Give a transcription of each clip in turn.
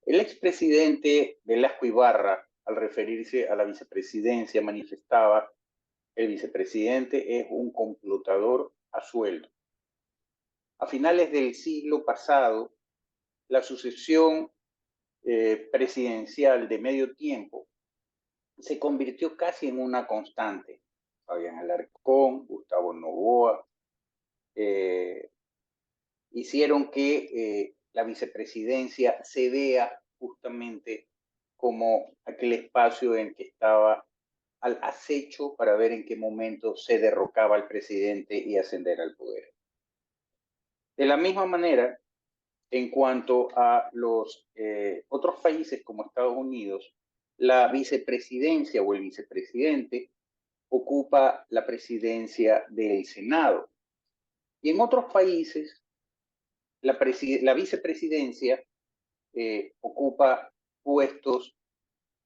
El expresidente Velasco Ibarra, al referirse a la vicepresidencia, manifestaba: el vicepresidente es un complotador a sueldo. A finales del siglo pasado, la sucesión presidencial de medio tiempo se convirtió casi en una constante. Fabián Alarcón, Gustavo Noboa, hicieron que la vicepresidencia se vea justamente como aquel espacio en que estaba al acecho para ver en qué momento se derrocaba al presidente y ascender al poder. De la misma manera, en cuanto a los otros países como Estados Unidos, la vicepresidencia o el vicepresidente ocupa la presidencia del Senado. Y en otros países, la vicepresidencia ocupa puestos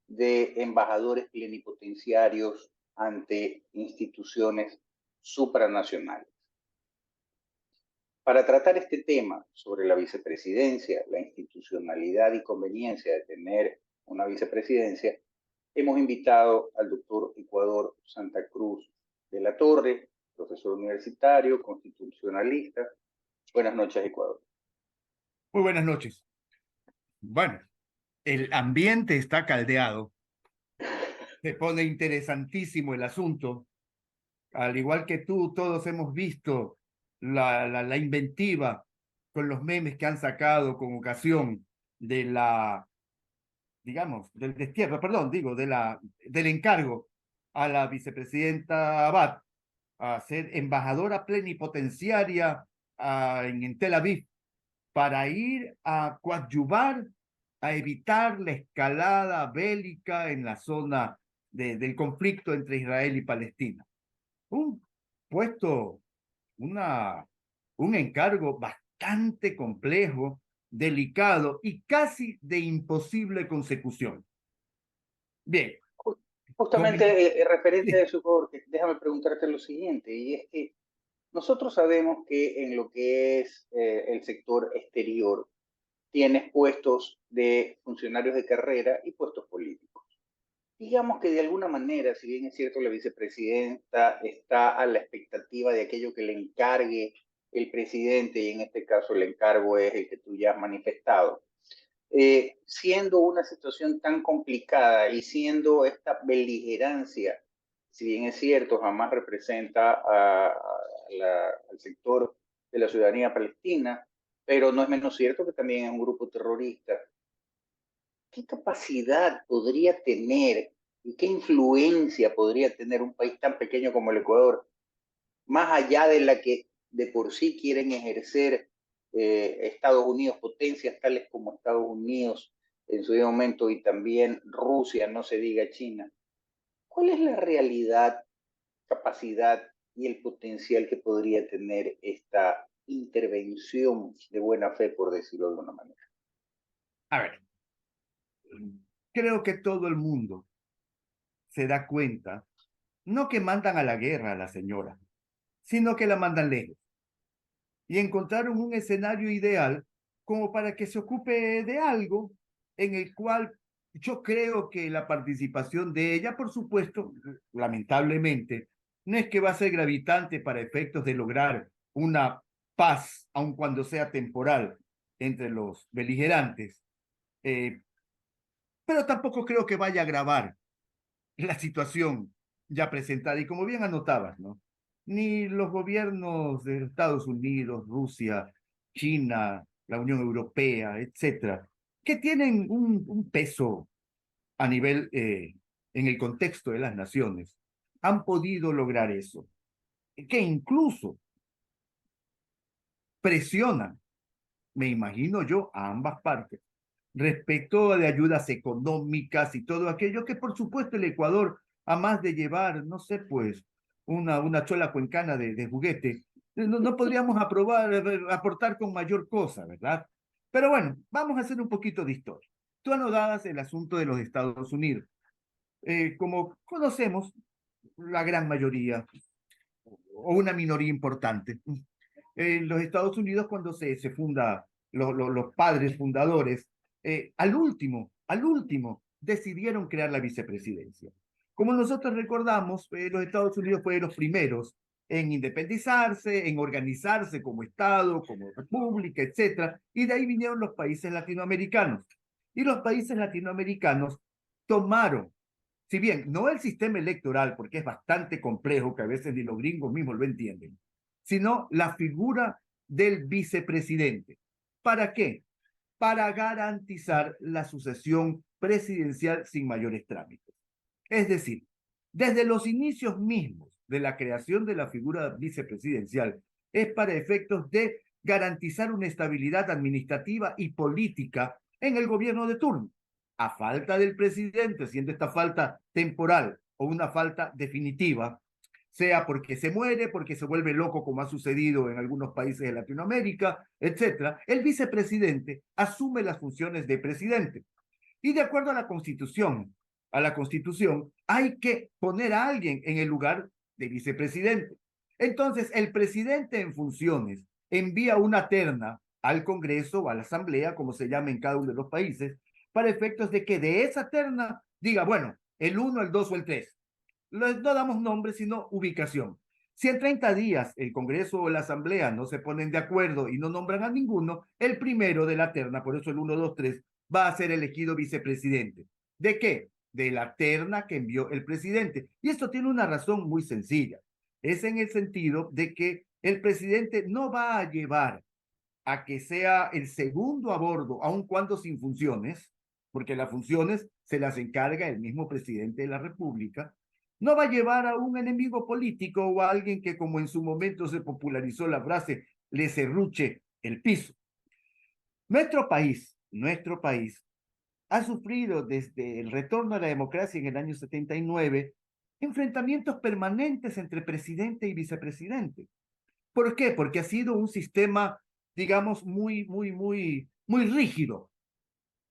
de embajadores plenipotenciarios ante instituciones supranacionales. Para tratar este tema sobre la vicepresidencia, la institucionalidad y conveniencia de tener una vicepresidencia, hemos invitado al doctor Ecuador Santa Cruz de la Torre, profesor universitario, constitucionalista. Buenas noches, Ecuador. Muy buenas noches. Bueno, el ambiente está caldeado. Se pone interesantísimo el asunto. Al igual que tú, todos hemos visto la inventiva con los memes que han sacado con ocasión de digamos, del destierro, perdón, digo, del encargo a la vicepresidenta Abad a ser embajadora plenipotenciaria en Tel Aviv para ir a coadyuvar, a evitar la escalada bélica en la zona del conflicto entre Israel y Palestina. Un puesto, una, un encargo bastante complejo, delicado y casi de imposible consecución. Bien. Justamente referente a Sí. eso, Jorge, déjame preguntarte lo siguiente, y es que nosotros sabemos que en lo que es el sector exterior tienes puestos de funcionarios de carrera y puestos políticos. Digamos que de alguna manera, si bien es cierto, la vicepresidenta está a la expectativa de aquello que le encargue el presidente, y en este caso el encargo es el que tú ya has manifestado. Siendo una situación tan complicada y siendo esta beligerancia, si bien es cierto, jamás representa al sector de la ciudadanía palestina, pero no es menos cierto que también es un grupo terrorista. ¿Qué capacidad podría tener y qué influencia podría tener un país tan pequeño como el Ecuador, más allá de la que de por sí quieren ejercer Estados Unidos, potencias tales como Estados Unidos en su momento y también Rusia, no se diga China? ¿Cuál es la realidad, capacidad y el potencial que podría tener esta intervención de buena fe, por decirlo de alguna manera? A ver, creo que todo el mundo se da cuenta, no que mandan a la guerra a la señora, sino que la mandan lejos. Y encontraron un escenario ideal como para que se ocupe de algo en el cual yo creo que la participación de ella, por supuesto, lamentablemente, no es que va a ser gravitante para efectos de lograr una paz, aun cuando sea temporal, entre los beligerantes, eh, pero tampoco creo que vaya a agravar la situación ya presentada. Y como bien anotabas, ¿no? Ni los gobiernos de Estados Unidos, Rusia, China, la Unión Europea, etcétera, que tienen un peso a nivel, en el contexto de las naciones, han podido lograr eso, que incluso presionan, me imagino yo, a ambas partes respecto de ayudas económicas y todo aquello que por supuesto el Ecuador, a más de llevar, no sé, pues una chola cuencana de juguete, no podríamos aportar con mayor cosa, ¿verdad? Pero bueno, vamos a hacer un poquito de historia. Tú anotabas el asunto de los Estados Unidos. Como conocemos, la gran mayoría o una minoría importante, los Estados Unidos cuando se funda, los padres fundadores al último, decidieron crear la vicepresidencia. Como nosotros recordamos, los Estados Unidos fueron los primeros en independizarse, en organizarse como Estado, como República, etcétera, y de ahí vinieron los países latinoamericanos. Y los países latinoamericanos tomaron, si bien no el sistema electoral, porque es bastante complejo, que a veces ni los gringos mismos lo entienden, sino la figura del vicepresidente. ¿Para qué? Para garantizar la sucesión presidencial sin mayores trámites. Es decir, desde los inicios mismos de la creación de la figura vicepresidencial, es para efectos de garantizar una estabilidad administrativa y política en el gobierno de turno. A falta del presidente, siendo esta falta temporal o una falta definitiva, sea porque se muere, porque se vuelve loco, como ha sucedido en algunos países de Latinoamérica, etcétera, el vicepresidente asume las funciones de presidente. Y de acuerdo a la Constitución, hay que poner a alguien en el lugar de vicepresidente. Entonces, el presidente en funciones envía una terna al Congreso o a la Asamblea, como se llama en cada uno de los países, para efectos de que de esa terna diga, bueno, el 1, el 2 o el 3. No damos nombre, sino ubicación. Si en 30 días el Congreso o la Asamblea no se ponen de acuerdo y no nombran a ninguno, el primero de la terna, por eso el 1, 2, 3, va a ser elegido vicepresidente. ¿De qué? De la terna que envió el presidente. Y esto tiene una razón muy sencilla. Es en el sentido de que el presidente no va a llevar a que sea el segundo a bordo, aun cuando sin funciones, porque las funciones se las encarga el mismo presidente de la República, no va a llevar a un enemigo político o a alguien que, como en su momento se popularizó la frase, le serruche el piso. Nuestro país ha sufrido desde el retorno a la democracia en el año 79 enfrentamientos permanentes entre presidente y vicepresidente. ¿Por qué? Porque ha sido un sistema, digamos, muy rígido,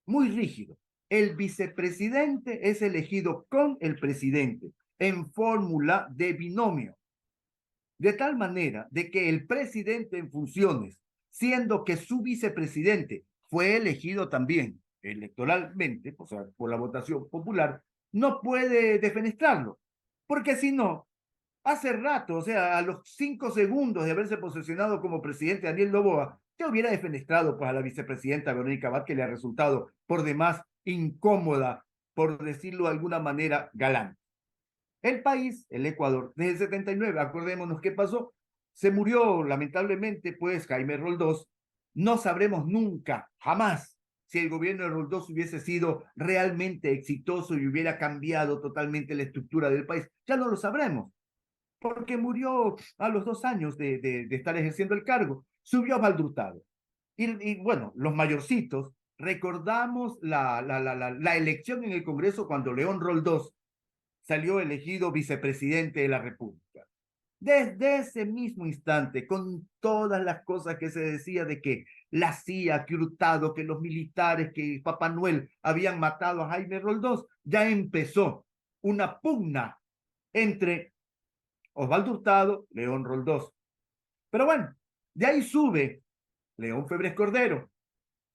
muy rígido. El vicepresidente es elegido con el presidente en fórmula de binomio, de tal manera de que el presidente en funciones, siendo que su vicepresidente fue elegido también electoralmente, o sea, por la votación popular, no puede defenestrarlo, porque si no, hace rato, o sea, a los 5 segundos de haberse posesionado como presidente Daniel Noboa, ya hubiera defenestrado pues, a la vicepresidenta Verónica Abad, que le ha resultado por demás incómoda, por decirlo de alguna manera, galán. El país, el Ecuador, desde el 79, acordémonos qué pasó, se murió lamentablemente pues Jaime Roldós, no sabremos nunca, jamás, si el gobierno de Roldós hubiese sido realmente exitoso y hubiera cambiado totalmente la estructura del país, ya no lo sabremos, porque murió a los 2 años de estar ejerciendo el cargo, subió Valdrutado. Bueno, los mayorcitos, recordamos la elección en el Congreso cuando León Roldós salió elegido vicepresidente de la República. Desde ese mismo instante, con todas las cosas que se decía de que la CIA, que Hurtado, que los militares, que Papá Noel habían matado a Jaime Roldós, ya empezó una pugna entre Osvaldo Hurtado, León Roldós. Pero bueno, de ahí sube León Febres Cordero,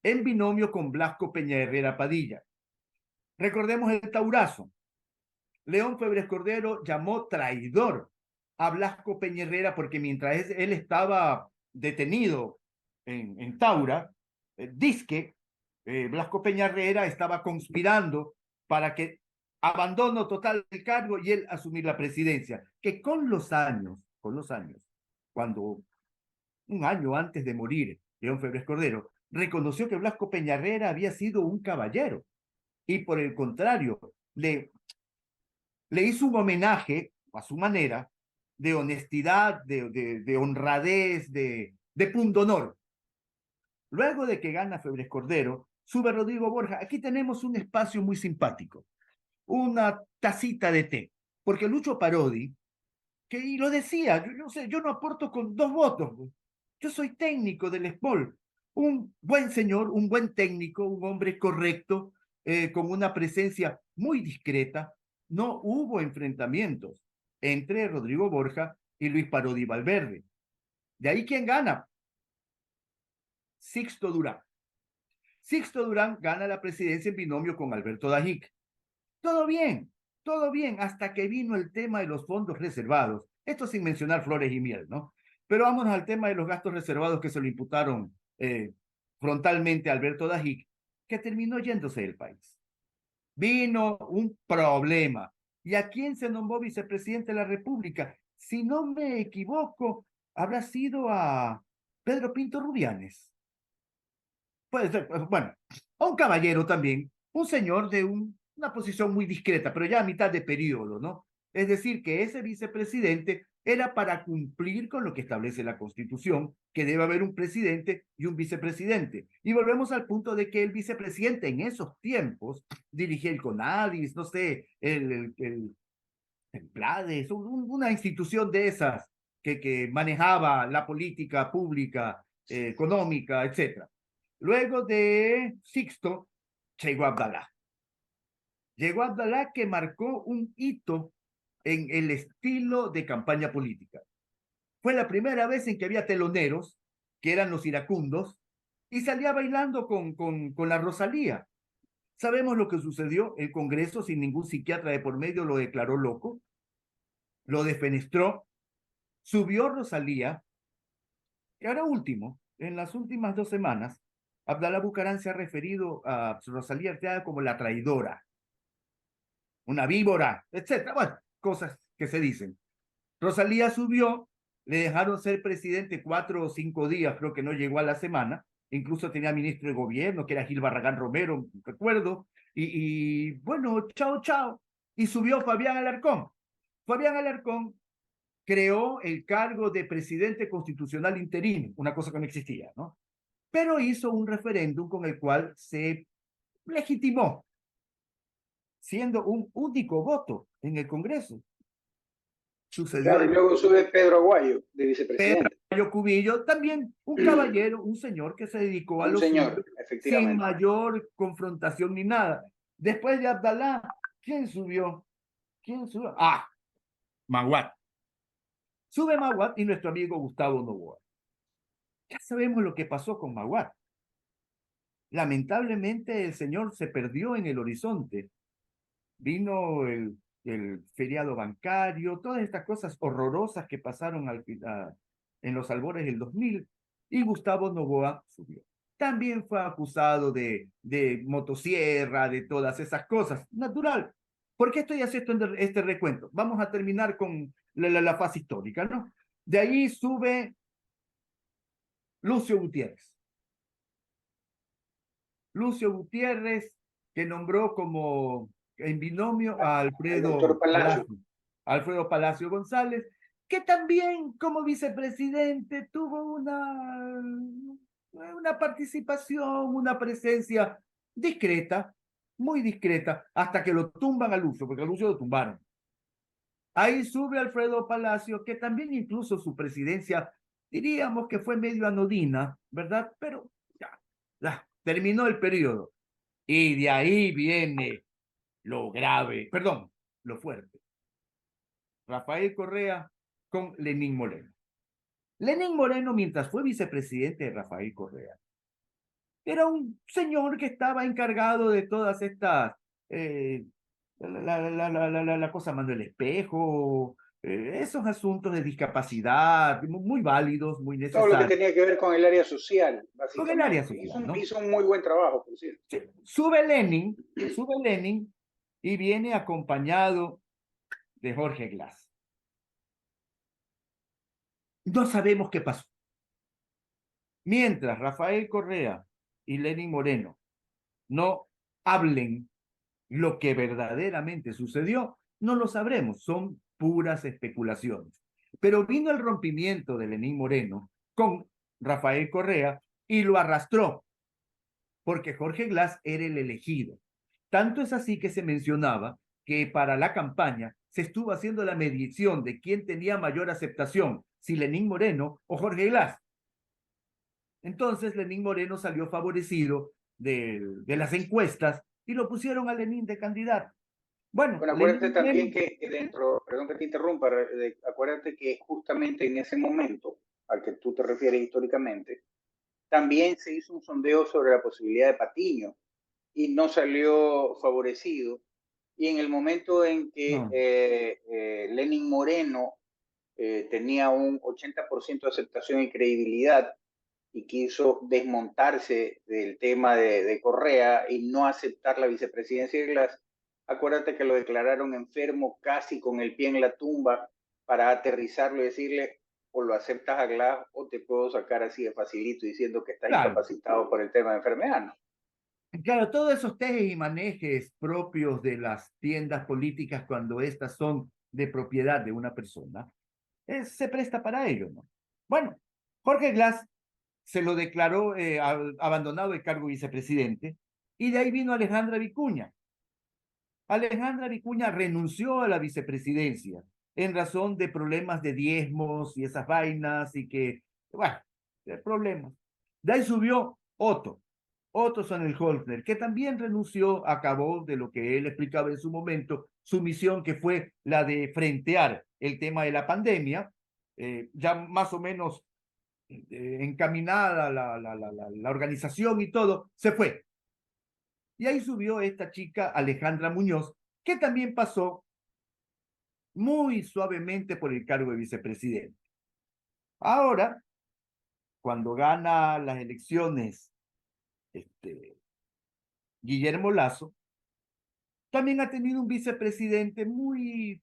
en binomio con Blasco Peña Herrera Padilla. Recordemos el taurazo. León Febres Cordero llamó traidor a Blasco Peña Herrera porque mientras él estaba detenido en Taura, dizque Blasco Peña Herrera estaba conspirando para que abandono total el cargo y él asumir la presidencia, que con los años, cuando un año antes de morir León Febres Cordero, reconoció que Blasco Peña Herrera había sido un caballero y por el contrario, le hizo un homenaje a su manera de honestidad, de honradez, de pundonor. Luego de que gana Febres Cordero, sube Rodrigo Borja. Aquí tenemos un espacio muy simpático, una tacita de té, porque Lucho Parodi, que y lo decía, yo no aporto con 2 votos, yo soy técnico del ESPOL, un buen señor, un buen técnico, un hombre correcto, con una presencia muy discreta. No hubo enfrentamientos entre Rodrigo Borja y Luis Parodi Valverde. De ahí, ¿quién gana? Sixto Durán. Sixto Durán gana la presidencia en binomio con Alberto Dajic. Todo bien, hasta que vino el tema de los fondos reservados. Esto sin mencionar flores y miel, ¿no? Pero vámonos al tema de los gastos reservados que se le imputaron frontalmente a Alberto Dajic, que terminó yéndose del país. Vino un problema. ¿Y a quién se nombró vicepresidente de la República? Si no me equivoco, habrá sido a Pedro Pinto Rubianes. Puede ser, bueno, a un caballero también, un señor de una posición muy discreta, pero ya a mitad de periodo, ¿no? Es decir, que ese vicepresidente era para cumplir con lo que establece la Constitución, que debe haber un presidente y un vicepresidente. Y volvemos al punto de que el vicepresidente en esos tiempos dirigía el CONADIS, no sé, el PLADES, una institución de esas que manejaba la política pública, económica, etcétera. Luego de Sixto, llegó Abdalá. Llegó Abdalá que marcó un hito en el estilo de campaña política. Fue la primera vez en que había teloneros, que eran los iracundos, y salía bailando con la Rosalía. Sabemos lo que sucedió. El Congreso, sin ningún psiquiatra de por medio, lo declaró loco, lo defenestró, subió Rosalía, y ahora último, en las últimas 2 semanas, Abdalá Bucaram se ha referido a Rosalía Arteaga como la traidora, una víbora, etcétera. Bueno, cosas que se dicen. Rosalía subió, le dejaron ser presidente 4 o 5 días, creo que no llegó a la semana, incluso tenía ministro de gobierno, que era Gil Barragán Romero, recuerdo, y bueno, chao, chao. Y subió Fabián Alarcón. Fabián Alarcón creó el cargo de presidente constitucional interino, una cosa que no existía, ¿no? Pero hizo un referéndum con el cual se legitimó, siendo un único voto en el Congreso. Sucedió Claro, y luego sube Pedro Aguayo de Pedro vicepresidente. Mayo Cubillo, también un caballero, un señor que se dedicó a Un lo suyo, señor, sin efectivamente. mayor confrontación ni nada. Después de Abdalá, ¿quién subió? ¿Quién subió? Ah, Maguat. Sube Maguat y nuestro amigo Gustavo Noboa. Ya sabemos lo que pasó con Maguat. Lamentablemente el señor se perdió en el horizonte. Vino el feriado bancario, todas estas cosas horrorosas que pasaron en los albores del 2000, y Gustavo Noboa subió. También fue acusado de motosierra, de todas esas cosas. Natural. ¿Por qué estoy haciendo este recuento? Vamos a terminar con la fase histórica, ¿no? De ahí sube Lucio Gutiérrez. Lucio Gutiérrez, que nombró como en binomio a Al doctor Palacio. Alfredo Palacio González, que también como vicepresidente tuvo una participación, una presencia discreta, muy discreta, hasta que lo tumban a Lucio, porque a Lucio lo tumbaron. Ahí sube Alfredo Palacio, que también incluso su presidencia, diríamos que fue medio anodina, ¿verdad? Pero ya terminó el periodo. Y de ahí viene lo grave, perdón, lo fuerte. Rafael Correa con Lenín Moreno. Lenín Moreno, mientras fue vicepresidente de Rafael Correa, era un señor que estaba encargado de todas estas, la cosa Manuel Espejo, esos asuntos de discapacidad, muy válidos, muy Todo lo que necesarios, tenía que ver con el área social, con el área básicamente. social, ¿no? Hizo un muy buen trabajo, por cierto. Sí. Sube Lenin y viene acompañado de Jorge Glass. No sabemos qué pasó. Mientras Rafael Correa y Lenín Moreno no hablen lo que verdaderamente sucedió, no lo sabremos, son puras especulaciones. Pero vino el rompimiento de Lenín Moreno con Rafael Correa y lo arrastró, porque Jorge Glass era el elegido. Tanto es así que se mencionaba que para la campaña se estuvo haciendo la medición de quién tenía mayor aceptación, si Lenín Moreno o Jorge Glass. Entonces Lenín Moreno salió favorecido de las encuestas y lo pusieron a Lenín de candidato. Bueno, Bueno, acuérdate Lenín también Moreno, que dentro, perdón que te interrumpa, acuérdate que justamente en ese momento al que tú te refieres históricamente, también se hizo un sondeo sobre la posibilidad de Patiño y no salió favorecido. Y en el momento en que No, Lenin Moreno tenía un 80% de aceptación y credibilidad y quiso desmontarse del tema de Correa y no aceptar la vicepresidencia de Glass, acuérdate que lo declararon enfermo casi con el pie en la tumba para aterrizarlo y decirle o lo aceptas a Glass o te puedo sacar así de facilito diciendo que estás claro. incapacitado por el tema de enfermedad, ¿no? Claro, todos esos tejes y manejes propios de las tiendas políticas cuando estas son de propiedad de una persona, se presta para ello, ¿no? Bueno, Jorge Glass se lo declaró abandonado el cargo de vicepresidente y de ahí vino Alejandra Vicuña. Alejandra Vicuña renunció a la vicepresidencia en razón de problemas de diezmos y esas vainas y que, bueno, de problemas. De ahí subió Otto Sonnenholzner, que también renunció a cabo de lo que él explicaba en su momento, su misión que fue la de frentear el tema de la pandemia, ya más o menos encaminada la organización y todo, se fue. Y ahí subió esta chica, Alejandra Muñoz, que también pasó muy suavemente por el cargo de vicepresidente. Ahora, cuando gana las elecciones este, Guillermo Lazo, también ha tenido un vicepresidente muy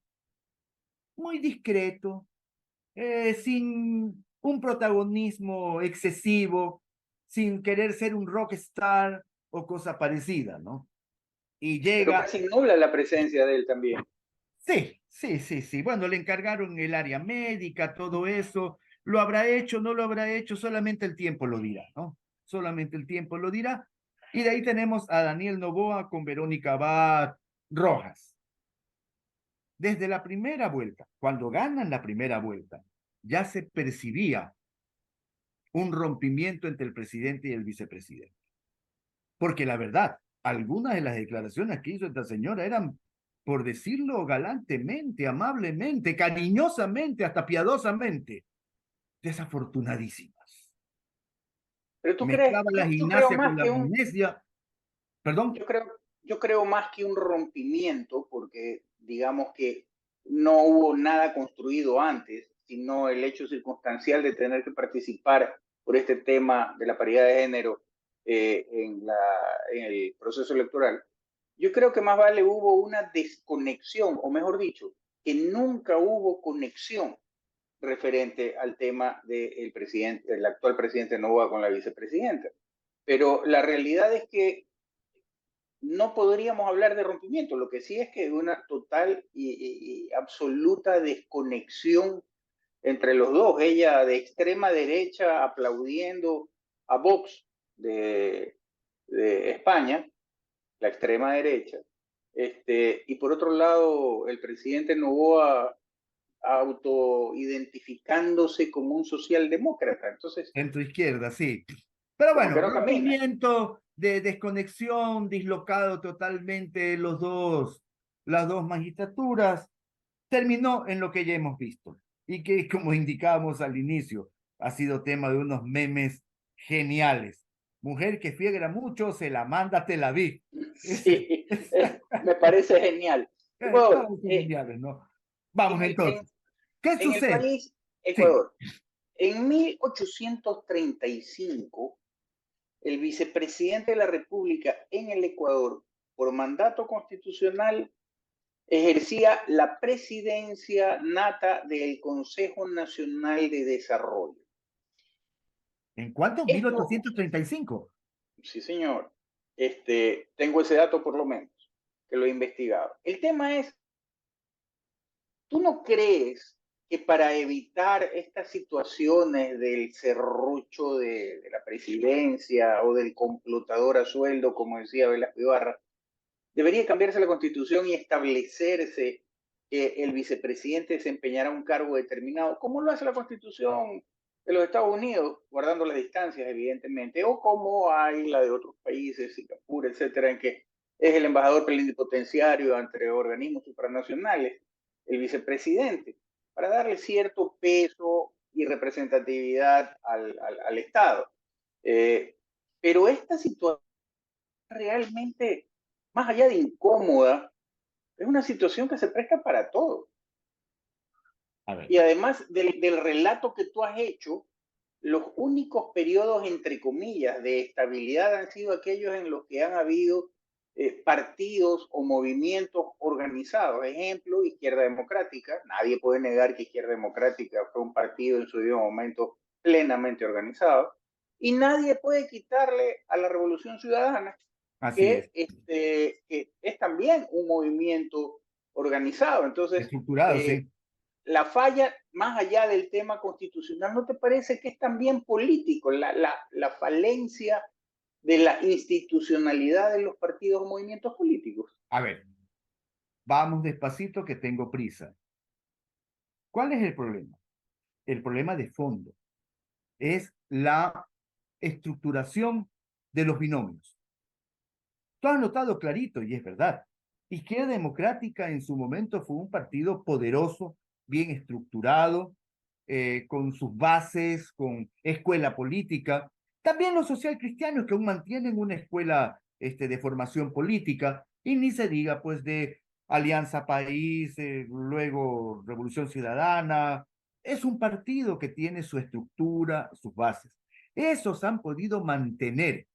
discreto, sin un protagonismo excesivo, sin querer ser un rockstar o cosa parecida, ¿no? Y Pero llega. casi nula la presencia de él también. Sí, sí, sí, sí. Bueno, le encargaron el área médica, todo eso. ¿Lo habrá hecho? ¿No lo habrá hecho? Solamente el tiempo lo dirá, ¿no? Solamente el tiempo lo dirá. Y de ahí tenemos a Daniel Noboa con Verónica Abad Rojas. Desde la primera vuelta, cuando ganan la primera vuelta, ya se percibía un rompimiento entre el presidente y el vicepresidente. Porque la verdad, algunas de las declaraciones que hizo esta señora eran, por decirlo galantemente, amablemente, cariñosamente, hasta piadosamente, desafortunadísimas. Pero tú crees, Mezclaba la yo creo gimnasia con más la que un, amnesia. Perdón, yo creo, yo creo más que un rompimiento, porque digamos que no hubo nada construido antes, sino el hecho circunstancial de tener que participar por este tema de la paridad de género en el proceso electoral. Yo creo que más vale hubo una desconexión, o mejor dicho, que nunca hubo conexión referente al tema del presidente, el actual presidente Novoa con la vicepresidenta. Pero la realidad es que no podríamos hablar de rompimiento, lo que sí es que hay una total y absoluta desconexión entre los dos. Ella de extrema derecha aplaudiendo a Vox de España, la extrema derecha, y por otro lado el presidente Novoa autoidentificándose como un socialdemócrata. Entonces, centro izquierda, sí. Pero como que bueno, no camina. rompimiento de desconexión, dislocado totalmente las dos magistraturas, terminó en lo que ya hemos visto y que, como indicábamos al inicio, ha sido tema de unos memes geniales. Mujer que fiegra mucho, se la manda a Tel Aviv. Sí, me parece genial. Ecuador, Todos son geniales, ¿no? Vamos en, el, en, entonces. ¿Qué en el sucede? país, Sí, Ecuador, en 1835, el vicepresidente de la República en el Ecuador, por mandato constitucional, ejercía la presidencia nata del Consejo Nacional de Desarrollo. ¿en cuánto? Esto, 1835. sí señor, tengo ese dato por lo menos, que lo he investigado. El tema es, ¿tú no crees que para evitar estas situaciones del serrucho de la presidencia o del complotador a sueldo, como decía Velasco Ibarra, debería cambiarse la constitución y establecerse que el vicepresidente desempeñará un cargo determinado, como lo hace la constitución de los Estados Unidos, guardando las distancias, evidentemente, o como hay la de otros países, Singapur, etcétera, en que es el embajador plenipotenciario ante organismos supranacionales, el vicepresidente, para darle cierto peso y representatividad al Estado. Eh, pero esta situación realmente, más allá de incómoda, es una situación que se presta para todo. A ver, Y además del relato que tú has hecho, los únicos periodos, entre comillas, de estabilidad han sido aquellos en los que han habido partidos o movimientos organizados. Ejemplo, Izquierda Democrática. Nadie puede negar que Izquierda Democrática fue un partido en su debido momento plenamente organizado. Y nadie puede quitarle a la Revolución Ciudadana, así es, que es también un movimiento organizado. Entonces, estructurado, eh, sí. la falla, más allá del tema constitucional, ¿no te parece que es también político la falencia de la institucionalidad de los partidos o movimientos políticos? A ver, vamos despacito que tengo prisa. ¿Cuál es el problema? El problema de fondo es la estructuración de los binomios. Tú has notado clarito, y es verdad, Izquierda Democrática en su momento fue un partido poderoso, bien estructurado, con sus bases, con escuela política. También los socialcristianos que aún mantienen una escuela de formación política, y ni se diga pues de Alianza País, luego Revolución Ciudadana. Es un partido que tiene su estructura, sus bases. Esos han podido mantener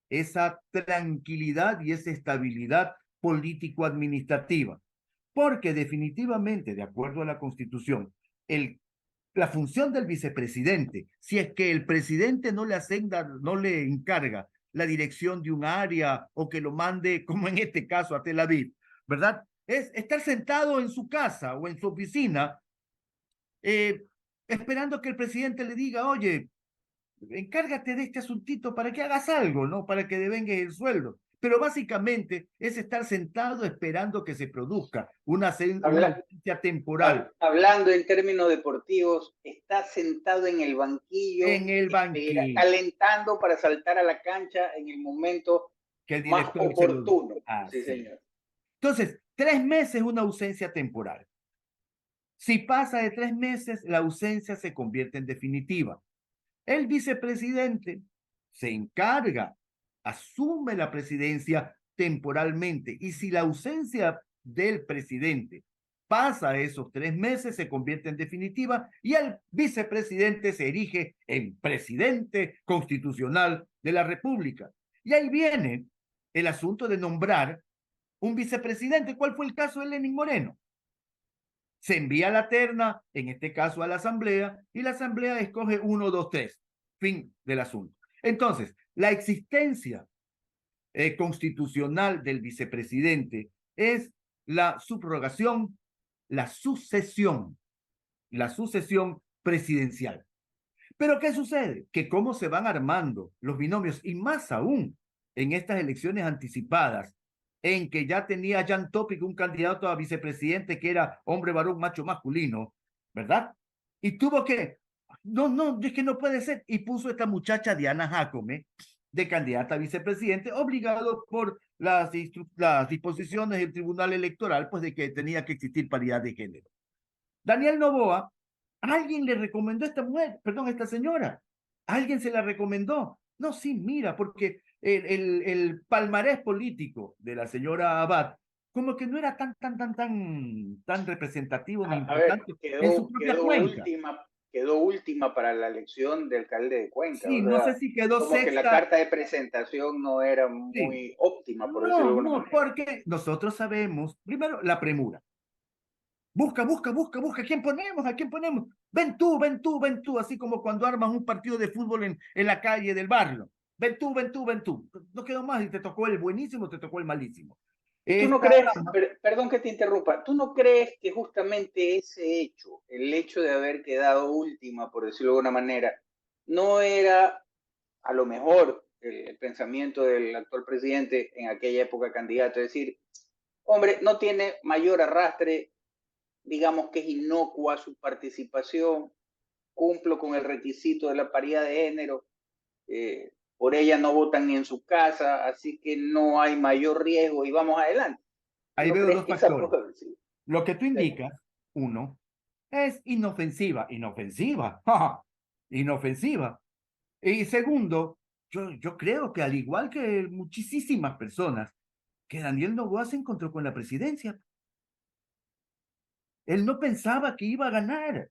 esa tranquilidad y esa estabilidad político-administrativa. Porque definitivamente, de acuerdo a la Constitución, la función del vicepresidente, si es que el presidente no le asigna, no le encarga la dirección de un área o que lo mande, como en este caso, a Tel Aviv, ¿verdad? Es estar sentado en su casa o en su oficina, eh, esperando que el presidente le diga, oye, encárgate de este asuntito para que hagas algo, ¿no? Para que devengues el sueldo. Pero básicamente es estar sentado esperando que se produzca una Habla, ausencia temporal hablando en términos deportivos, está sentado en el banquillo, en el banquillo, calentando para saltar a la cancha en el momento que el más director se lo dice. oportuno. Sí, Así. señor. Entonces, 3 meses es una ausencia temporal. Si pasa de 3 meses, la ausencia se convierte en definitiva. El vicepresidente se encarga, asume la presidencia temporalmente y si la ausencia del presidente pasa esos 3 meses, se convierte en definitiva y el vicepresidente se erige en presidente constitucional de la República. Y ahí viene el asunto de nombrar un vicepresidente. ¿Cuál fue el caso de Lenín Moreno? Se envía la terna, en este caso a la Asamblea, y la Asamblea escoge 1, 2, 3. Fin del asunto. Entonces, la existencia constitucional del vicepresidente es la subrogación, la sucesión, la sucesión presidencial. Pero ¿qué sucede? Que cómo se van armando los binomios, y más aún en estas elecciones anticipadas, en que ya tenía Jan Topic un candidato a vicepresidente que era hombre varón macho masculino, ¿verdad? Y tuvo que, no, no, es que no puede ser, y puso esta muchacha Diana Jacome de candidata a vicepresidente, obligado por las disposiciones del Tribunal Electoral, pues de que tenía que existir paridad de género. Daniel Noboa, alguien le recomendó a esta mujer, perdón, a esta señora. Alguien se la recomendó. No, sí, mira, porque el palmarés político de la señora Abad como que no era tan representativo ni A ver, importante en su propia cuenca. quedó última para la elección de alcalde de Cuenca. Sí, O no sé sea, si quedó como que la sexta. carta de presentación no era Sí, muy óptima, por decirlo de no, alguna no, manera. porque nosotros sabemos, primero, la premura. Busca, busca, busca, busca. ¿A quién ponemos? ¿A quién ponemos? Ven tú, ven tú, ven tú. Así como cuando armas un partido de fútbol en la calle del barrio. Ven tú, ven tú, ven tú. No quedó más y te tocó el buenísimo, te tocó el malísimo. ¿Y tú no Esta crees, dama, perdón que te interrumpa, tú no crees que justamente ese hecho, el hecho de haber quedado última, por decirlo de alguna manera, no era a lo mejor el pensamiento del actual presidente en aquella época candidato? Es decir, hombre, no tiene mayor arrastre, digamos que es inocua su participación, cumplo con el requisito de la paridad de género, por ella no votan ni en su casa, así que no hay mayor riesgo y vamos adelante. ¿Tú ahí no veo crees dos que esa factores. puede haber sido? Lo que tú Sí. indicas, uno, es inofensiva, inofensiva, inofensiva. Y segundo, yo creo que al igual que muchísimas personas, que Daniel Noboa se encontró con la presidencia. Él no pensaba que iba a ganar.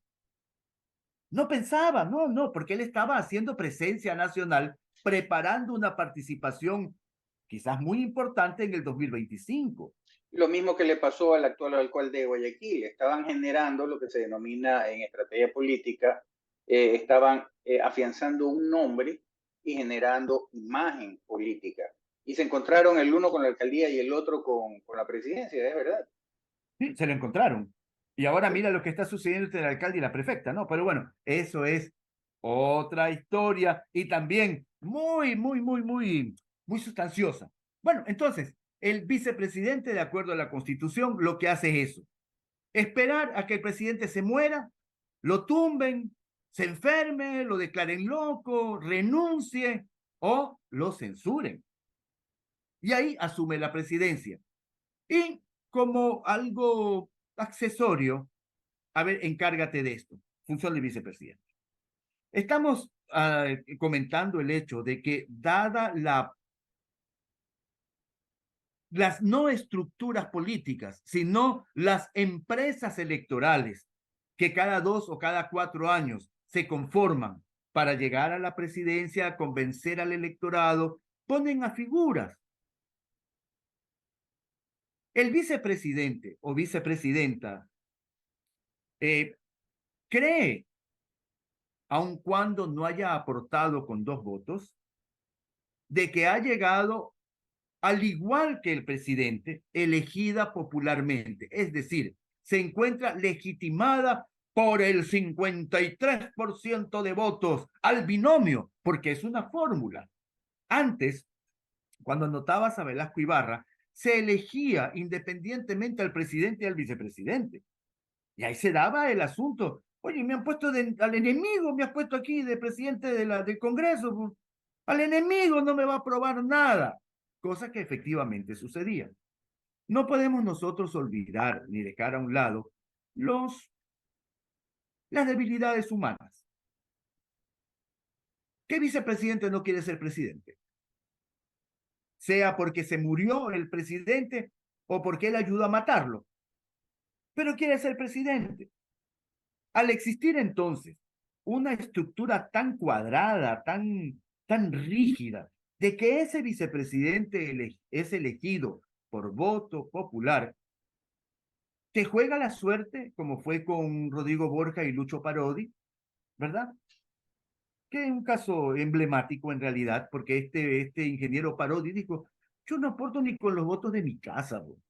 No pensaba, no, porque él estaba haciendo presencia nacional, preparando una participación quizás muy importante en el 2025. Lo mismo que le pasó al actual alcalde de Guayaquil. Estaban generando lo que se denomina en estrategia política, estaban afianzando un nombre y generando imagen política. Y se encontraron el uno con la alcaldía y el otro con la presidencia, es verdad. Sí, se lo encontraron. Y ahora Sí. mira lo que está sucediendo entre el alcalde y la prefecta, ¿no? Pero bueno, eso es otra historia y también muy sustanciosa. Bueno, entonces, el vicepresidente, de acuerdo a la Constitución, lo que hace es eso: esperar a que el presidente se muera, lo tumben, se enferme, lo declaren loco, renuncie o lo censuren. Y ahí asume la presidencia. Y como algo accesorio, a ver, encárgate de esto, función de vicepresidente. Estamos comentando el hecho de que dada las no estructuras políticas, sino las empresas electorales que cada 2 o cada 4 años se conforman para llegar a la presidencia, convencer al electorado, ponen a figuras. El vicepresidente o vicepresidenta eh, cree, aun cuando no haya aportado con 2 votos, de que ha llegado, al igual que el presidente, elegida popularmente, es decir, se encuentra legitimada por el 53% de votos al binomio, porque es una fórmula. Antes, cuando anotabas a Velasco Ibarra, se elegía independientemente al presidente y al vicepresidente. Y ahí se daba el asunto. Oye, me han puesto al enemigo, me has puesto aquí de presidente del Congreso. Pues. Al enemigo no me va a aprobar nada. Cosa que efectivamente sucedía. No podemos nosotros olvidar ni dejar a un lado los, las debilidades humanas. ¿Qué vicepresidente no quiere ser presidente? Sea porque se murió el presidente o porque él ayudó a matarlo. Pero quiere ser presidente. Al existir entonces una estructura tan cuadrada, tan rígida, de que ese vicepresidente es elegido por voto popular, te juega la suerte, como fue con Rodrigo Borja y Lucho Parodi, ¿verdad? Que es un caso emblemático en realidad, porque este ingeniero Parodi dijo, yo no aporto ni con los votos de mi casa, bro. O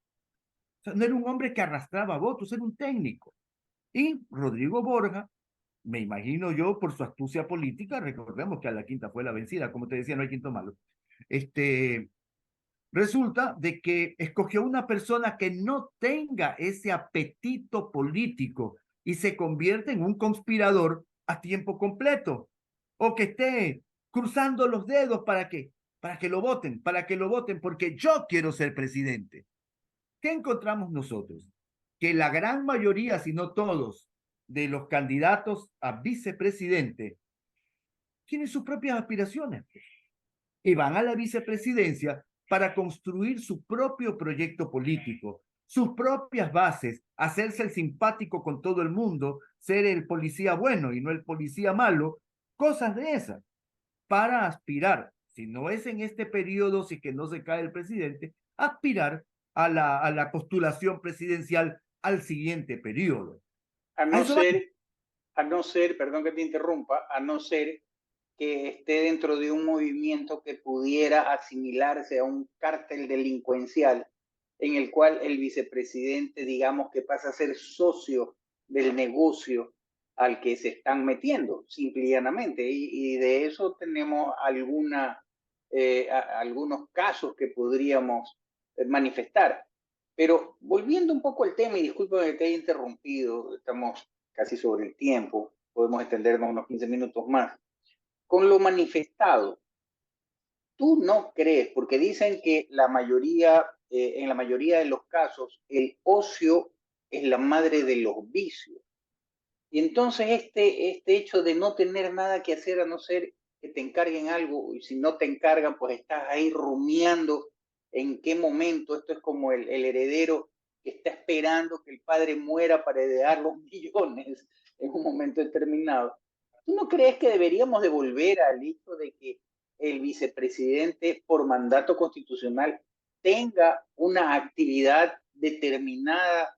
sea, no era un hombre que arrastraba votos, era un técnico. Y Rodrigo Borja, me imagino yo, por su astucia política, recordemos que a la quinta fue la vencida, como te decía, no hay quinto malo. Este, resulta de que escogió una persona que no tenga ese apetito político y se convierte en un conspirador a tiempo completo, o que esté cruzando los dedos para que lo voten, porque yo quiero ser presidente. ¿Qué encontramos nosotros? Que la gran mayoría, si no todos, de los candidatos a vicepresidente tienen sus propias aspiraciones y van a la vicepresidencia para construir su propio proyecto político, sus propias bases, hacerse el simpático con todo el mundo, ser el policía bueno y no el policía malo, cosas de esas, para aspirar, si no es en este periodo, si que no se cae el presidente, aspirar a la postulación presidencial al siguiente periodo. A A no eso va. ser, a no ser, perdón que te interrumpa, a no ser que esté dentro de un movimiento que pudiera asimilarse a un cártel delincuencial en el cual el vicepresidente, digamos, que pasa a ser socio del negocio al que se están metiendo, simple y llanamente. Y de eso tenemos algunos casos que podríamos manifestar. Pero volviendo un poco al tema, y discúlpame que te haya interrumpido, estamos casi sobre el tiempo, podemos extendernos unos 15 minutos más con lo manifestado. ¿Tú no crees? Porque dicen que en la mayoría de los casos, el ocio es la madre de los vicios. Y entonces este hecho de no tener nada que hacer a no ser que te encarguen algo, y si no te encargan, pues estás ahí rumiando en qué momento. Esto es como el heredero que está esperando que el padre muera para heredar los millones en un momento determinado. ¿Tú no crees que deberíamos de volver al hecho de que el vicepresidente por mandato constitucional tenga una actividad determinada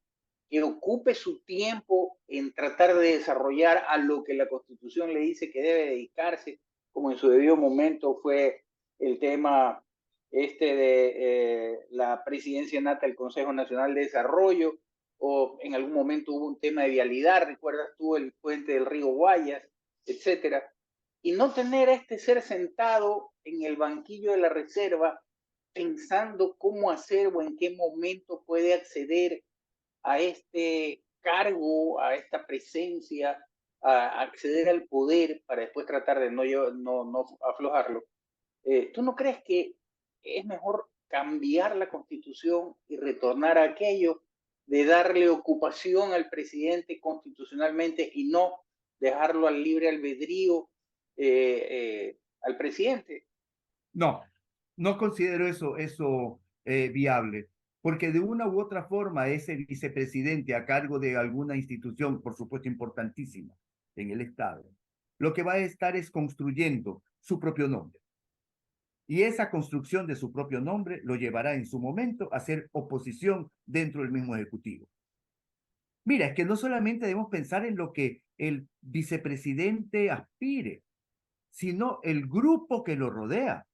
que ocupe su tiempo en tratar de desarrollar a lo que la Constitución le dice que debe dedicarse, como en su debido momento fue el tema de la presidencia nata del Consejo Nacional de Desarrollo, o en algún momento hubo un tema de vialidad, recuerdas tú el puente del río Guayas, etcétera, y no tener a este ser sentado en el banquillo de la reserva pensando cómo hacer o en qué momento puede acceder a este cargo, a esta presencia, a acceder al poder para después tratar de no aflojarlo. ¿Tú no crees que es mejor cambiar la constitución y retornar a aquello de darle ocupación al presidente constitucionalmente y no dejarlo al libre albedrío al presidente? No, no considero eso viable, porque de una u otra forma ese vicepresidente a cargo de alguna institución, por supuesto importantísima en el Estado, lo que va a estar es construyendo su propio nombre. Y esa construcción de su propio nombre lo llevará en su momento a hacer oposición dentro del mismo Ejecutivo. Mira, es que no solamente debemos pensar en lo que el vicepresidente aspire, sino el grupo que lo rodea.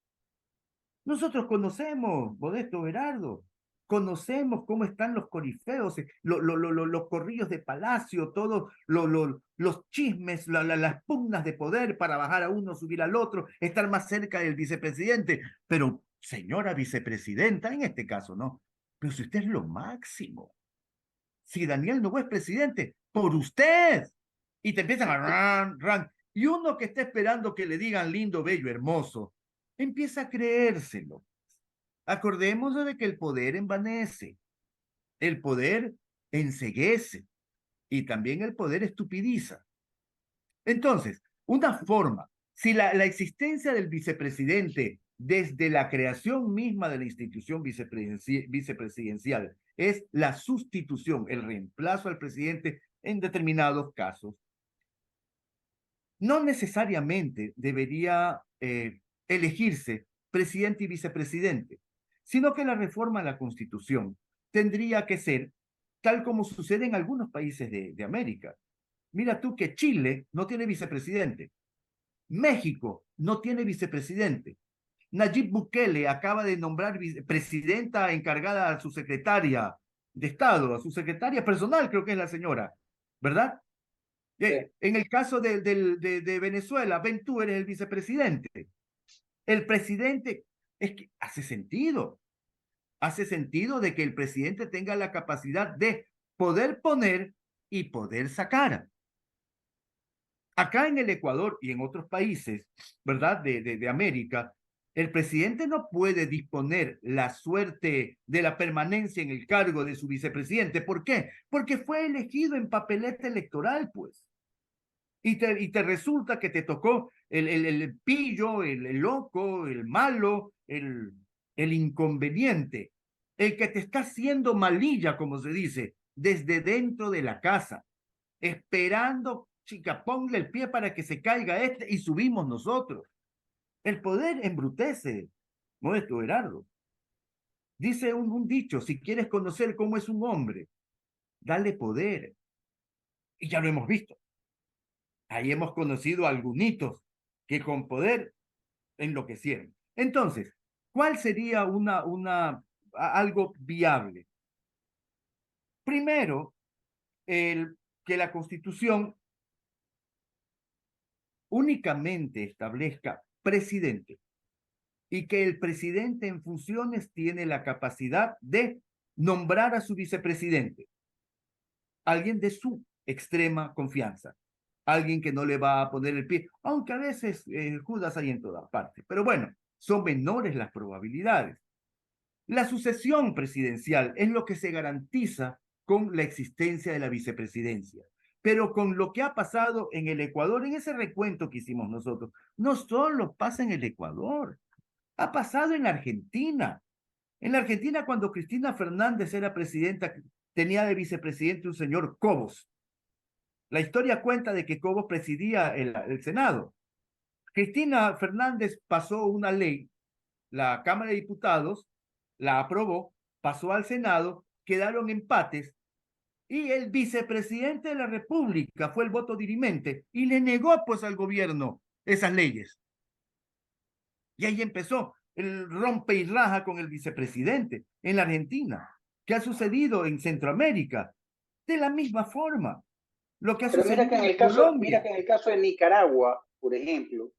Nosotros conocemos, Modesto Berardo, conocemos cómo están los corifeos, los corrillos de palacio, todos los chismes, las pugnas de poder para bajar a uno, subir al otro, estar más cerca del vicepresidente. Pero, señora vicepresidenta, en este caso, ¿no? Pero si usted es lo máximo, si Daniel no es presidente, por usted. Y te empiezan a ran. Y uno que está esperando que le digan lindo, bello, hermoso, empieza a creérselo. Acordémonos de que el poder envanece, el poder enceguece y también el poder estupidiza. Entonces, una forma, si la existencia del vicepresidente desde la creación misma de la institución vicepresidencial es la sustitución, el reemplazo al presidente en determinados casos, no necesariamente debería elegirse presidente y vicepresidente, sino que la reforma a la Constitución tendría que ser tal como sucede en algunos países de América. Mira tú que Chile no tiene vicepresidente, México no tiene vicepresidente, Nayib Bukele acaba de nombrar presidenta encargada a su secretaria de Estado, a su secretaria personal, creo que es la señora, ¿verdad? En el caso de Venezuela, ven tú eres el vicepresidente. El presidente, es que hace sentido de que el presidente tenga la capacidad de poder poner y poder sacar. Acá en el Ecuador y en otros países, ¿verdad? De América, el presidente no puede disponer la suerte de la permanencia en el cargo de su vicepresidente. ¿Por qué? Porque fue elegido en papeleta electoral, pues. Y te resulta que te tocó el pillo, el loco, el malo, el inconveniente, el que te está haciendo malilla, como se dice, desde dentro de la casa, esperando, chica, ponle el pie para que se caiga este y subimos nosotros. El poder embrutece, Modesto Gerardo. Dice un dicho, si quieres conocer cómo es un hombre, dale poder. Y ya lo hemos visto. Ahí hemos conocido a algunitos que con poder enloquecieron. Entonces, ¿cuál sería algo viable? Primero, que la Constitución únicamente establezca presidente y que el presidente en funciones tiene la capacidad de nombrar a su vicepresidente, alguien de su extrema confianza, alguien que no le va a poner el pie, aunque a veces Judas hay en todas partes, pero bueno, son menores las probabilidades. La sucesión presidencial es lo que se garantiza con la existencia de la vicepresidencia, Pero con lo que ha pasado en el Ecuador, en ese recuento que hicimos nosotros, no solo pasa en el Ecuador, ha pasado en Argentina. En la Argentina, cuando Cristina Fernández era presidenta, tenía de vicepresidente un señor Cobos. La historia cuenta de que Cobos presidía el Senado. Cristina Fernández pasó una ley, la Cámara de Diputados la aprobó, pasó al Senado, quedaron empates y el vicepresidente de la República fue el voto dirimente y le negó pues al gobierno esas leyes. Y ahí empezó el rompe y raja con el vicepresidente en la Argentina. ¿Qué ha sucedido en Centroamérica? De la misma forma. Lo que ha Pero sucedido en mira Colombia. que en el caso de Nicaragua, por ejemplo,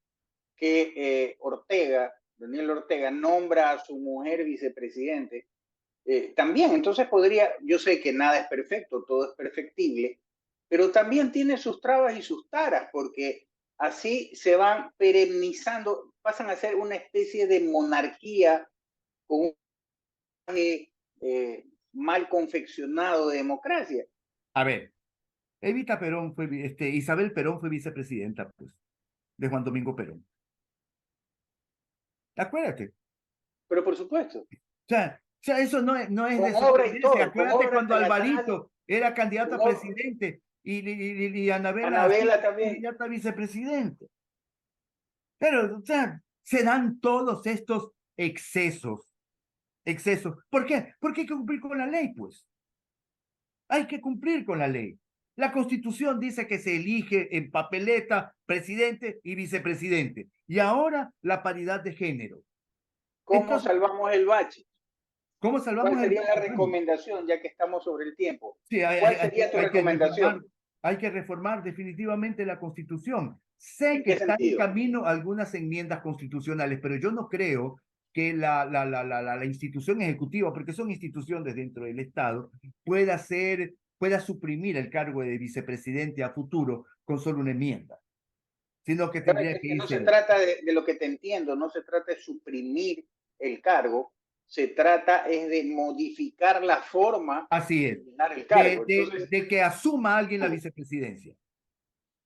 que Daniel Ortega, nombra a su mujer vicepresidente, también, entonces podría, yo sé que nada es perfecto, todo es perfectible, pero también tiene sus trabas y sus taras, porque así se van perennizando, pasan a ser una especie de monarquía con un mal confeccionado de democracia. A ver, Evita Perón fue, Isabel Perón fue vicepresidenta, pues, de Juan Domingo Perón. Acuérdate. Pero por supuesto, O sea, eso no es con de obra y sorprenderse. todo, con Acuérdate obra cuando teatral, Alvarito era candidato con a presidente y Anabela Anabela también. candidata a vicepresidente. Pero, o sea, se dan todos estos excesos, excesos. ¿Por qué? Porque hay que cumplir con la ley, pues. Hay que cumplir con la ley. La Constitución dice que se elige en papeleta presidente y vicepresidente. Y ahora la paridad de género. ¿Cómo Entonces, salvamos el bache? ¿cómo ¿Cuál salvamos el sería la bache? Bueno, recomendación, ya que estamos sobre el tiempo? sí, ¿Cuál sería tu recomendación? hay que reformar definitivamente la Constitución. Sé ¿En que qué están en sentido? camino algunas enmiendas constitucionales, pero yo no creo que la institución ejecutiva, porque son instituciones dentro del Estado, pueda suprimir el cargo de vicepresidente a futuro con solo una enmienda, sino que Sabes tendría que que no se irse. trata de lo que te entiendo, no se trata de suprimir el cargo, se trata es de modificar la forma Así de es, llenar el cargo. Entonces, de que asuma alguien la vicepresidencia.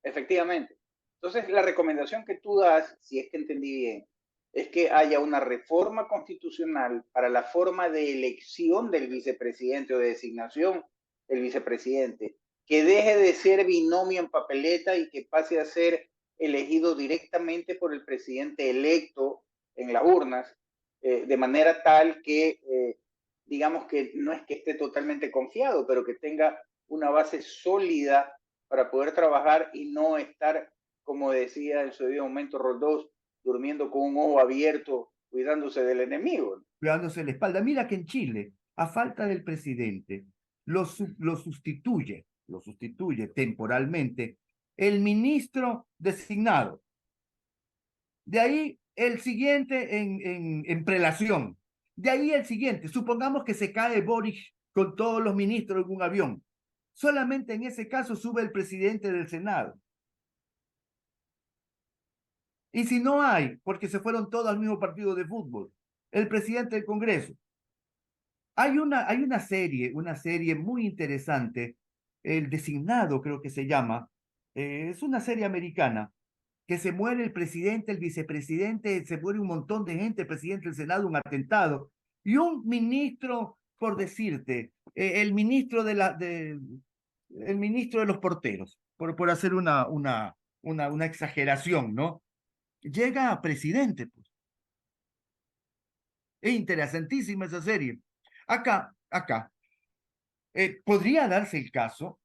efectivamente. Entonces, la recomendación que tú das, si es que entendí bien, es que haya una reforma constitucional para la forma de elección del vicepresidente o de designación del vicepresidente, que deje de ser binomio en papeleta y que pase a ser elegido directamente por el presidente electo en las urnas, de manera tal que, digamos que no es que esté totalmente confiado, pero que tenga una base sólida para poder trabajar y no estar, como decía en su debido momento Roldós, durmiendo con un ojo abierto, cuidándose del enemigo. Cuidándose la espalda. Mira que en Chile, a falta del presidente, lo sustituye temporalmente el ministro designado. De ahí el siguiente en prelación. De ahí el siguiente. Supongamos que se cae Boric con todos los ministros en un avión. Solamente en ese caso sube el presidente del Senado. Y si no hay, porque se fueron todos al mismo partido de fútbol, el presidente del Congreso. Hay una serie muy interesante, El Designado creo que se llama, es una serie americana, que se muere el presidente, el vicepresidente, se muere un montón de gente, el presidente del Senado, un atentado, y un ministro, por decirte, el ministro de los porteros, por hacer una exageración, ¿no? Llega a presidente, pues. Es interesantísima esa serie. Acá, podría darse el caso,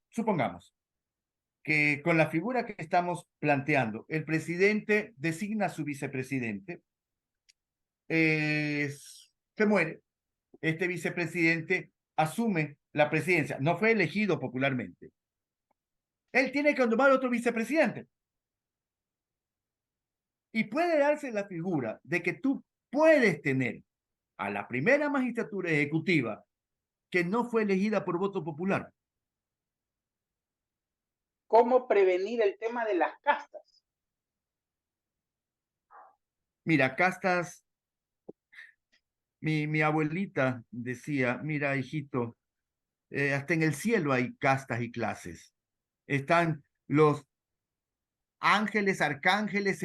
supongamos, que con la figura que estamos planteando, el presidente designa a su vicepresidente, eh, se muere, este vicepresidente asume la presidencia, no fue elegido popularmente. Él tiene que nombrar otro vicepresidente. Y puede darse la figura de que tú puedes tener a la primera magistratura ejecutiva que no fue elegida por voto popular. ¿Cómo prevenir el tema de las castas? Mira, castas, mi abuelita decía, mira, hijito, hasta en el cielo hay castas y clases. Están los ángeles, arcángeles,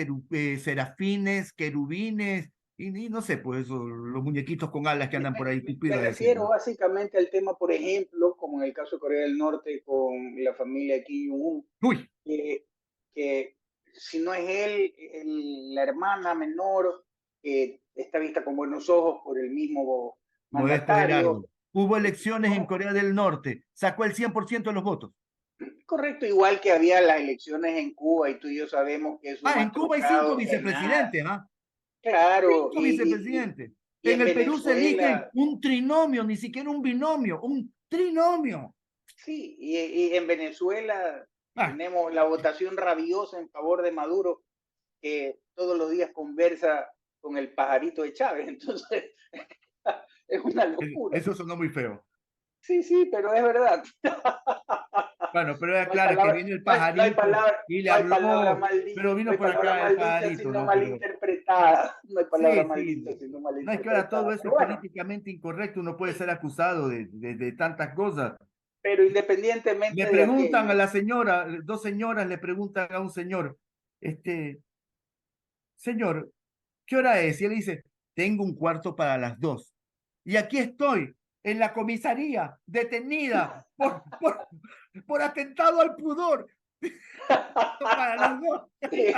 serafines, querubines, y no sé, pues los muñequitos con alas que andan por ahí, tú Me a decir, refiero ¿no? básicamente al tema, por ejemplo, como en el caso de Corea del Norte con la familia Kim Jong-un, Uy, que, que si no es él, la hermana menor, que está vista con buenos ojos por el mismo Modesto mandatario. Gerardo. Hubo elecciones en No, Corea del Norte, sacó el 100% de los votos. correcto, igual que había las elecciones en Cuba y tú y yo sabemos que eso es Ah, en más Cuba hay 5 trucado que nada. vicepresidentes, ¿ah? Claro, 5 vicepresidentes. y En en el Perú se eligen Venezuela, un trinomio, ni siquiera un binomio, un trinomio. sí, y en Venezuela Ah, tenemos la votación rabiosa en favor de Maduro, que todos los días conversa con el pajarito de Chávez. Entonces, es una locura. eso sonó muy feo. Sí, sí, pero es verdad. Bueno, pero era No hay claro que palabra, vino el no hay pajarito palabra, y le no hay palabra habló, maldita, pero no vino hay por palabra acá el maldita, pajarito, sino ¿no? Pero malinterpretada. No hay palabra sí, maldita, sí. sino No es que ahora todo malinterpretada. eso Pero es bueno, políticamente incorrecto, uno puede ser acusado de tantas cosas. pero Me independientemente de preguntan a aquello, la señora, dos señoras le preguntan a un señor, este, señor, ¿qué hora es? Y él dice, tengo un cuarto para las 2. Y aquí estoy, en la comisaría, detenida por atentado al pudor. Para las 2. sí.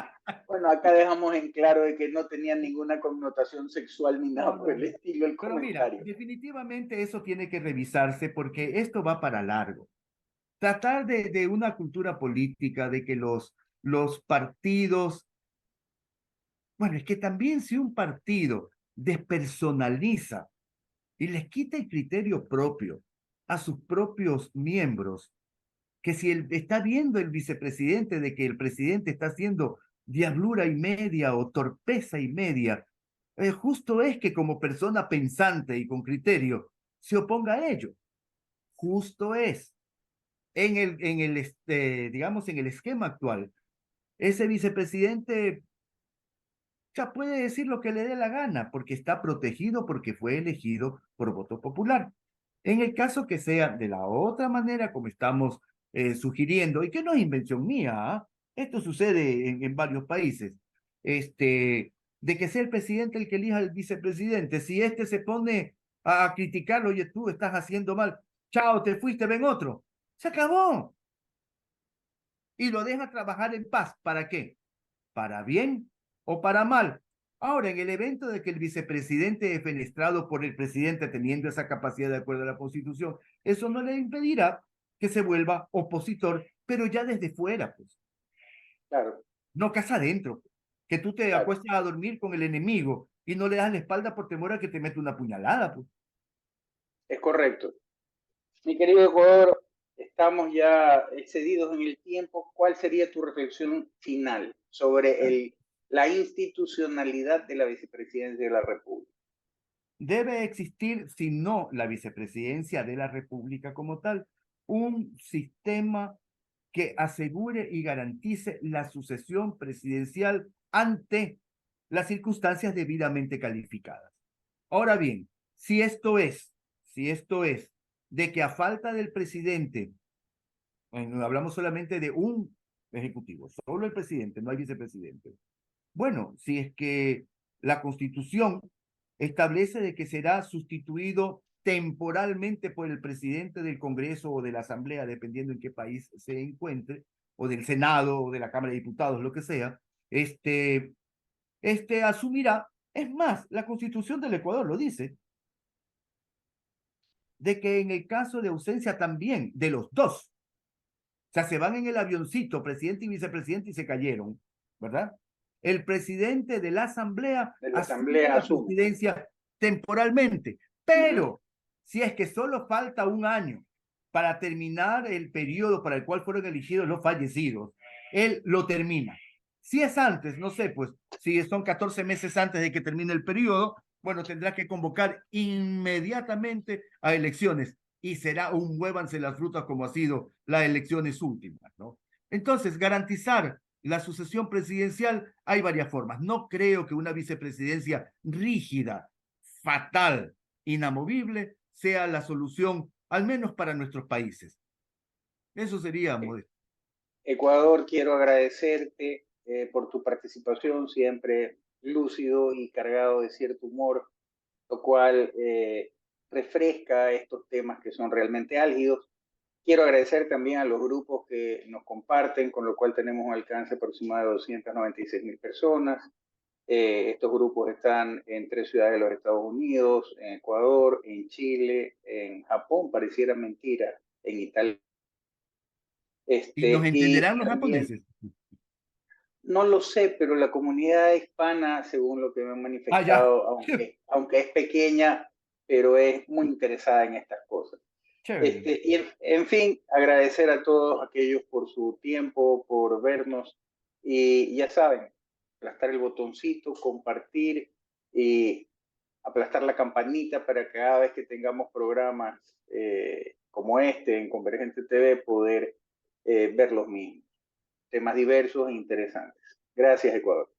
Bueno, acá dejamos en claro de que no tenía ninguna connotación sexual ni No, nada por no, el no. estilo el Pero mira, comentario. definitivamente eso tiene que revisarse porque esto va para largo. Tratar de una cultura política, de que los partidos, bueno, es que también si un partido despersonaliza y les quita el criterio propio a sus propios miembros, que si está viendo el vicepresidente de que el presidente está haciendo diablura y media o torpeza y media, justo es que como persona pensante y con criterio se oponga a ello. Justo es. Digamos, en el esquema actual, ese vicepresidente ya puede decir lo que le dé la gana, porque está protegido porque fue elegido por voto popular. En el caso que sea de la otra manera, como estamos sugiriendo, y que no es invención mía, ¿ah? Esto sucede en varios países, de que sea el presidente el que elija al vicepresidente. Si este se pone a criticarlo, oye, tú estás haciendo mal, chao, te fuiste, ven otro. Se acabó. Y lo deja trabajar en paz. ¿Para qué? ¿Para bien o para mal? Ahora, en el evento de que el vicepresidente es fenestrado por el presidente teniendo esa capacidad de acuerdo a la Constitución, eso no le impedirá que se vuelva opositor, pero ya desde fuera, pues, Claro, no casa adentro, que tú te claro, acuestas a dormir con el enemigo y no le das la espalda por temor a que te mete una puñalada, pues. es correcto. Mi querido Ecuador, estamos ya excedidos en el tiempo. ¿Cuál sería tu reflexión final sobre la institucionalidad de la vicepresidencia de la República? Debe existir, si no la vicepresidencia de la República como tal, un sistema que asegure y garantice la sucesión presidencial ante las circunstancias debidamente calificadas. Ahora bien, si esto es de que a falta del presidente, hablamos solamente de un ejecutivo, solo el presidente, no hay vicepresidente. Bueno, si es que la Constitución establece de que será sustituido temporalmente por el presidente del Congreso o de la Asamblea, dependiendo en qué país se encuentre, o del Senado o de la Cámara de Diputados, lo que sea, asumirá, es más, la Constitución del Ecuador lo dice, de que en el caso de ausencia también de los dos, o sea, se van en el avioncito, presidente y vicepresidente, y se cayeron, ¿verdad? El presidente de la Asamblea De la asume Asamblea la asume. presidencia temporalmente, Uh -huh. pero si es que solo falta un año para terminar el periodo para el cual fueron elegidos los fallecidos, él lo termina. Si es antes, no sé, pues si son 14 meses antes de que termine el periodo, bueno, tendrá que convocar inmediatamente a elecciones y será un muévanse las frutas como ha sido las elecciones últimas, ¿no? Entonces, garantizar la sucesión presidencial hay varias formas. No creo que una vicepresidencia rígida, fatal, inamovible sea la solución al menos para nuestros países. Eso sería, Modesto. Ecuador, quiero agradecerte por tu participación, siempre lúcido y cargado de cierto humor, lo cual refresca estos temas que son realmente álgidos. Quiero agradecer también a los grupos que nos comparten, con lo cual tenemos un alcance aproximado de 296.000 personas. Estos grupos están en 3 ciudades de los Estados Unidos, en Ecuador, en Chile, en Japón, pareciera mentira, en Italia. ¿Y nos Y entenderán los también, japoneses? no lo sé, pero la comunidad hispana, según lo que me han Ah, ya. manifestado, aunque es pequeña, pero es muy interesada en estas cosas. Chévere. Y en fin, agradecer a todos aquellos por su tiempo, por vernos. Y ya saben, aplastar el botoncito, compartir y aplastar la campanita para que cada vez que tengamos programas como este en Convergente TV poder ver los mismos. Temas diversos e interesantes. Gracias, Ecuador.